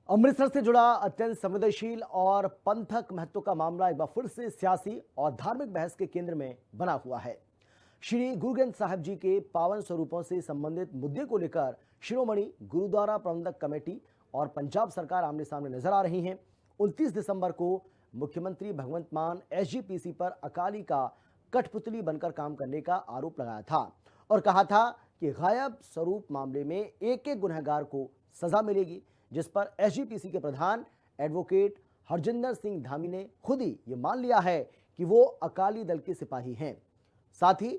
अमृतसर से जुड़ा अत्यंत संवेदनशील और पंथक महत्व का मामला एक बार फिर से सियासी और धार्मिक बहस के केंद्र में बना हुआ है। श्री गुरु ग्रंथ साहिब जी के पावन स्वरूपों से संबंधित मुद्दे को लेकर शिरोमणि गुरुद्वारा प्रबंधक कमेटी और पंजाब सरकार आमने सामने नजर आ रही हैं। 29 दिसंबर को मुख्यमंत्री भगवंत मान एसजीपीसी पर अकाली का कठपुतली बनकर काम करने का आरोप लगाया था और कहा था कि गायब स्वरूप मामले में एक एक गुनहगार को सजा मिलेगी, जिस पर एसजीपीसी के प्रधान एडवोकेट हरजिंदर सिंह धामी ने खुद ही ये मान लिया है कि वो अकाली दल के सिपाही हैं। साथ ही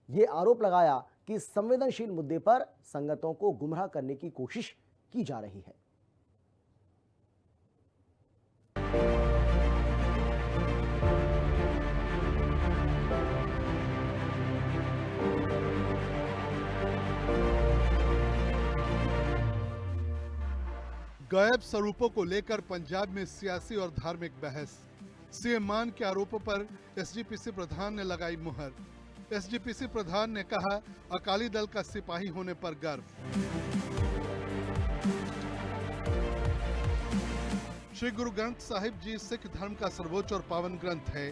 ये आरोप लगाया कि संवेदनशील मुद्दे पर संगतों को गुमराह करने की कोशिश की जा रही है। गायब स्वरूपों को लेकर पंजाब में सियासी और धार्मिक बहस। सीएम मान के आरोपों पर एसजीपीसी प्रधान ने लगाई मुहर। एसजीपीसी प्रधान ने कहा, अकाली दल का सिपाही होने पर गर्व। श्री गुरु ग्रंथ साहिब जी सिख धर्म का सर्वोच्च और पावन ग्रंथ है।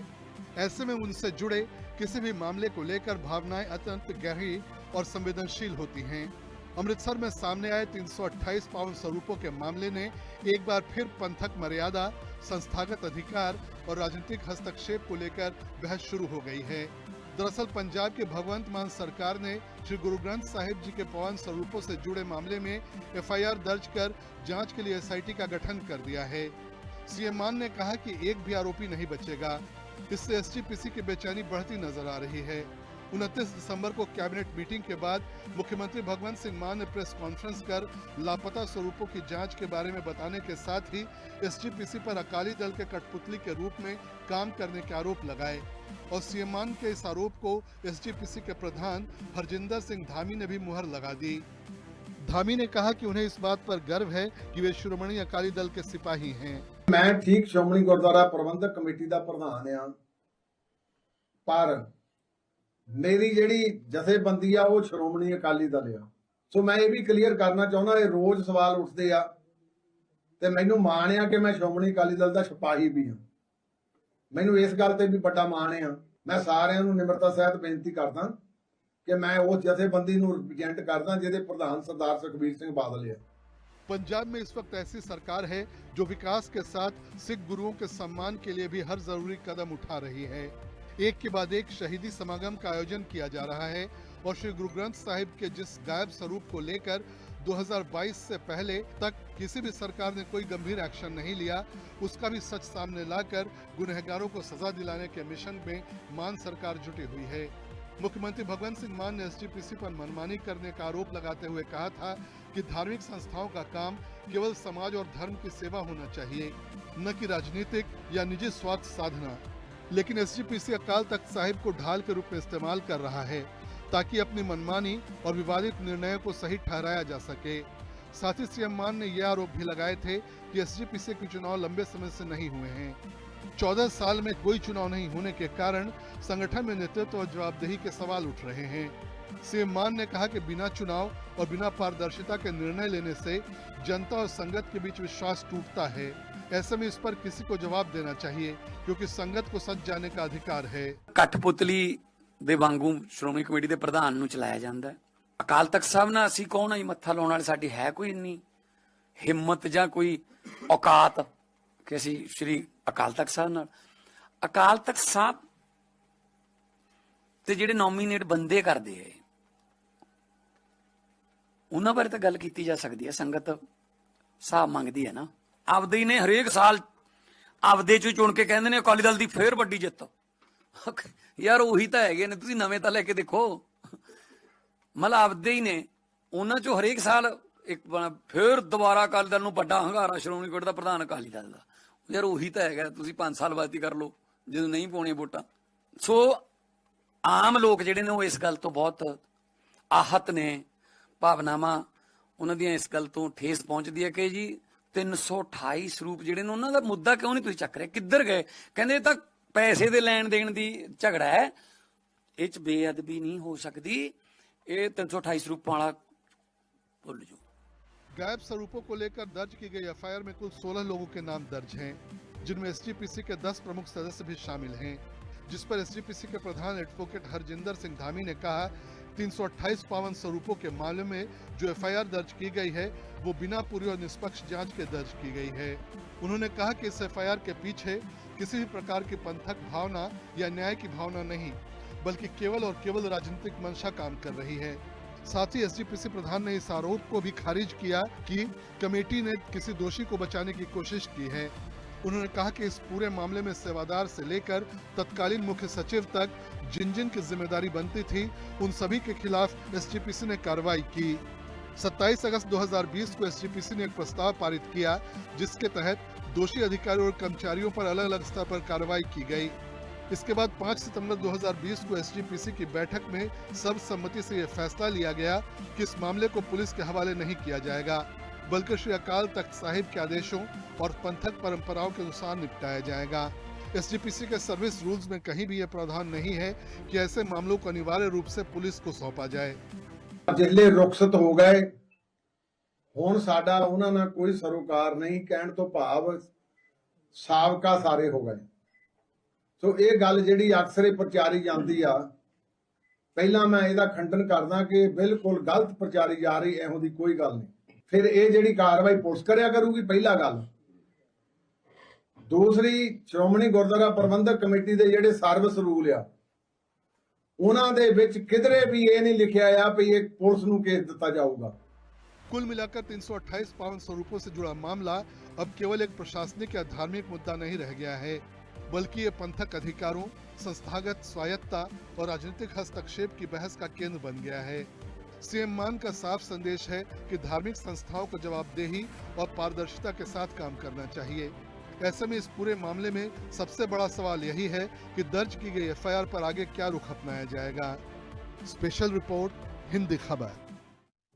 ऐसे में उनसे जुड़े किसी भी मामले को लेकर भावनाएं अत्यंत गहरी और संवेदनशील होती हैं। अमृतसर में सामने आए 328 पावन स्वरूपों के मामले ने एक बार फिर पंथक मर्यादा, संस्थागत अधिकार और राजनीतिक हस्तक्षेप को लेकर बहस शुरू हो गई है। दरअसल पंजाब के भगवंत मान सरकार ने श्री गुरु ग्रंथ साहिब जी के पावन स्वरूपों से जुड़े मामले में एफआईआर दर्ज कर जांच के लिए एसआईटी का गठन कर दिया है। सीएम मान ने कहा कि एक भी आरोपी नहीं बचेगा। इससे एसजीपीसी की बेचैनी बढ़ती नजर आ रही है। 29 दिसंबर को कैबिनेट मीटिंग के बाद मुख्यमंत्री भगवंत सिंह मान ने प्रेस कॉन्फ्रेंस कर लापता स्वरूपों की जांच के बारे में बताने के साथ ही एसजीपीसी पर अकाली दल के कठपुतली के रूप में काम करने के आरोप लगाए और सीएम मान के इस आरोप को एसजीपीसी के प्रधान हरजिंदर सिंह धामी ने भी मुहर लगा दी। धामी ने कहा कि उन्हें इस बात पर गर्व है कि वे शिरोमणि अकाली दल के सिपाही हैं। मैं ठीक शिरोमणि गुरुद्वारा प्रबंधक कमेटी का प्रधान हाँ, पर मेरी जी जथेबंदी आ वो श्रोमणी अकाली दल आ। सो मैं ये भी क्लीयर करना चाहना, ये रोज सवाल उठते आ ते मैनू माण आ कि मैं श्रोमणी अकाली दल का सिपाही भी हाँ। मैनू इस गल ते भी बड़ा माण आ। मैं सारिਆਂ ਨੂੰ निमरता सहित बेनती करदा कि मैं उस जथेबंदी ਨੂੰ रिप्रेजेंट करदा जिहदे प्रधान सरदार सुखबीर सिंह बादल है। पंजाब में इस वक्त ऐसी सरकार है जो विकास के साथ सिख गुरुओं के सम्मान के लिए भी हर जरूरी कदम उठा रही है। एक के बाद एक शहीदी समागम का आयोजन किया जा रहा है और श्री गुरु ग्रंथ साहिब के जिस गायब स्वरूप को लेकर 2022 से पहले तक किसी भी सरकार ने कोई गंभीर एक्शन नहीं लिया, उसका भी सच सामने लाकर गुनहगारों को सजा दिलाने के मिशन में मान सरकार जुटी हुई है। मुख्यमंत्री भगवंत सिंह मान ने एसजीपीसी पर मनमानी करने का आरोप लगाते हुए कहा था कि धार्मिक संस्थाओं का काम केवल समाज और धर्म की सेवा होना चाहिए, न कि राजनीतिक या निजी स्वार्थ साधना। लेकिन एसजीपीसी अकाल तख्त साहिब को ढाल के रूप में इस्तेमाल कर रहा है ताकि अपनी मनमानी और विवादित निर्णयों को सही ठहराया जा सके। साथ ही सीएम मान ने यह आरोप भी लगाए थे कि एसजीपीसी के चुनाव लंबे समय से नहीं हुए हैं। 14 साल में कोई चुनाव नहीं होने के कारण संगठन में नेतृत्व और जवाबदेही के सवाल उठ रहे हैं। सीएम मान ने कहा कि बिना चुनाव और बिना पारदर्शिता के निर्णय लेने से जनता और संगत के बीच विश्वास टूटता है। ऐसे में इस पर किसी को जवाब देना चाहिए क्योंकि संगत को सच जाने का अधिकार है। कठपुतली ਦੇ ਵਾਂਗੂ ਸ਼੍ਰੋਮਣੀ ਕਮੇਟੀ ਦੇ ਪ੍ਰਧਾਨ ਨੂੰ ਚਲਾਇਆ ਜਾਂਦਾ ਹੈ। ਅਕਾਲ ਤਖਤ ਸਾਹਿਬ ਨਾਲ ਅਸੀਂ ਕੌਣ ਆਈ ਮੱਥਾ ਲਾਉਣ ਵਾਲੇ? ਸਾਡੀ ਹੈ ਕੋਈ ਇੰਨੀ ਹਿੰਮਤ ਜਾਂ ਕੋਈ ਔਕਾਤ ਕਿ ਅਸੀਂ ਸ਼੍ਰੀ ਅਕਾਲ ਤਖਤ ਸਾਹਿਬ ਨਾਲ? ਅਕਾਲ ਤਖਤ ਸਾਹਿਬ ਤੇ ਜਿਹੜੇ ਨੋਮੀਨੇਟ ਬੰਦੇ ਕਰਦੇ ਆ ਉਹਨਾਂ ਬਾਰੇ ਤਾਂ ਗੱਲ ਕੀਤੀ ਜਾ ਸਕਦੀ ਹੈ। ਸੰਗਤ ਹਿਸਾਬ ਮੰਗਦੀ ਹੈ ਨਾ, ਆਪਦੇ ਹੀ ਨੇ ਹਰੇਕ ਸਾਲ ਆਪਦੇ ਚੋਂ ਚੁਣ ਕੇ ਕਹਿੰਦੇ ਨੇ ਅਕਾਲੀ ਦਲ ਦੀ ਫੇਰ ਵੱਡੀ ਜਿੱਤ। ਯਾਰ ਉਹੀ ਤਾਂ ਹੈਗੇ ਨੇ, ਤੁਸੀਂ ਨਵੇਂ ਤਾਂ ਲੈ ਕੇ ਦੇਖੋ। ਮਤਲਬ ਆਪਦੇ ਹੀ ਨੇ, ਉਹਨਾਂ ਚੋਂ ਹਰੇਕ ਸਾਲ ਇੱਕ ਫੇਰ ਦੁਬਾਰਾ ਅਕਾਲੀ ਦਲ ਨੂੰ ਵੱਡਾ ਹੰਗਾਰਾ, ਸ਼੍ਰੋਮਣੀ ਕਮੇਟੀ ਦਾ ਪ੍ਰਧਾਨ ਅਕਾਲੀ ਦਲ ਦਾ। ਯਾਰ ਉਹੀ ਤਾਂ ਹੈਗਾ, ਤੁਸੀਂ 5 ਸਾਲ ਬਾਅਦ ਹੀ ਕਰ ਲਓ ਜਦੋਂ ਨਹੀਂ ਪਾਉਣੀਆਂ ਵੋਟਾਂ। ਸੋ ਆਮ ਲੋਕ ਜਿਹੜੇ ਨੇ ਉਹ ਇਸ ਗੱਲ ਤੋਂ ਬਹੁਤ ਆਹਤ ਨੇ, ਭਾਵਨਾਵਾਂ ਉਹਨਾਂ ਦੀਆਂ ਇਸ ਗੱਲ ਤੋਂ ਠੇਸ ਪਹੁੰਚਦੀ ਹੈ ਕਿ ਜੀ 328 ਸਰੂਪ ਜਿਹੜੇ ਨੇ ਉਹਨਾਂ ਦਾ ਮੁੱਦਾ ਕਿਉਂ ਨਹੀਂ ਤੁਸੀਂ ਚੱਕ ਰਹੇ? ਕਿੱਧਰ ਗਏ? ਕਹਿੰਦੇ ਇਹ ਤਾਂ ਪੈਸੇ ਦੇ ਲੈਣ ਦੇਣ ਦੀ ਝਗੜਾ ਹੈ, ਇਹ ਚ ਬੇਅਦਬੀ ਨਹੀਂ ਹੋ ਸਕਦੀ। ਇਹ 328 ਸਰੂਪਾਂ ਵਾਲਾ ਭੁੱਲ ਜਾਓ। गायब स्वरूपों को लेकर दर्ज की गई एफआईआर में कुल 16 लोगों के नाम दर्ज हैं, जिनमें एसजीपीसी के 10 प्रमुख सदस्य भी शामिल हैं, जिस पर एसजीपीसी के प्रधान एडवोकेट हरजिंदर सिंह धामी ने कहा 328 पावन स्वरूपों के मामले में जो एफआईआर दर्ज की गई है वो बिना पूरी और निष्पक्ष जांच के दर्ज की गई है। उन्होंने कहा कि इस एफआईआर के पीछे किसी भी प्रकार की पंथक भावना या न्याय की भावना नहीं, बल्कि केवल और केवल राजनीतिक मंशा काम कर रही है। साथ ही एसजीपीसी प्रधान ने इस आरोप को भी खारिज किया कि कमेटी ने किसी दोषी को बचाने की कोशिश की है। उन्होंने कहा कि इस पूरे मामले में सेवादार से लेकर तत्कालीन मुख्य सचिव तक जिन जिन की जिम्मेदारी बनती थी उन सभी के खिलाफ एसजीपीसी ने कार्रवाई की। 27 अगस्त 2020 को एसजीपीसी ने एक प्रस्ताव पारित किया जिसके तहत दोषी अधिकारियों और कर्मचारियों पर अलग अलग स्तर पर कार्रवाई की गई। इसके बाद 5 सितंबर 2020 को एसजीपीसी की बैठक में सर्वसम्मति से यह फैसला लिया गया कि इस मामले को पुलिस के हवाले नहीं किया जाएगा, बल्कि श्री अकाल तख्त साहिब के आदेशों और पंथक परंपराओं के अनुसार निपटाया जाएगा। एसजीपीसी के सर्विस रूल्स में कहीं भी यह प्रावधान नहीं है कि ऐसे मामलों को अनिवार्य रूप से पुलिस को सौंपा जाए। जिले रुखसत हो गए, हुण साडा उन्हां नाल कोई सरोकार नहीं, कहण तो भाव साबका सारे हो गए। सो ये गल जिहड़ी अक्सर ही प्रचारी जाती आ, पहला मैं इसदा खंडन करदा कि बिल्कुल गलत प्रचारी जा रही, इहो दी कोई गल नहीं। फिर ये जिहड़ी कार्रवाई पुलिस करिया करूगी, पहला गल। दूसरी, श्रोमणी गुरुद्वारा प्रबंधक कमेटी दे जिहड़े सर्विस रूल आ उन्हां दे विच किधरे भी ये नहीं लिखिया आ भी ये पुलिस नूं केस दिता जाऊगा। कुल मिलाकर 328 पावन स्वरूपों से जुड़ा मामला अब केवल एक प्रशासनिक या धार्मिक मुद्दा नहीं रह गया है, बल्कि ये पंथक अधिकारों, संस्थागत स्वायत्ता और राजनीतिक हस्तक्षेप की बहस का केंद्र बन गया है। सीएम मान का साफ संदेश है कि धार्मिक संस्थाओं को जवाबदेही और पारदर्शिता के साथ काम करना चाहिए। ऐसे में इस पूरे मामले में सबसे बड़ा सवाल यही है कि दर्ज की गई एफआईआर पर आगे क्या रुख अपनाया जाएगा। स्पेशल रिपोर्ट, हिंदी खबर।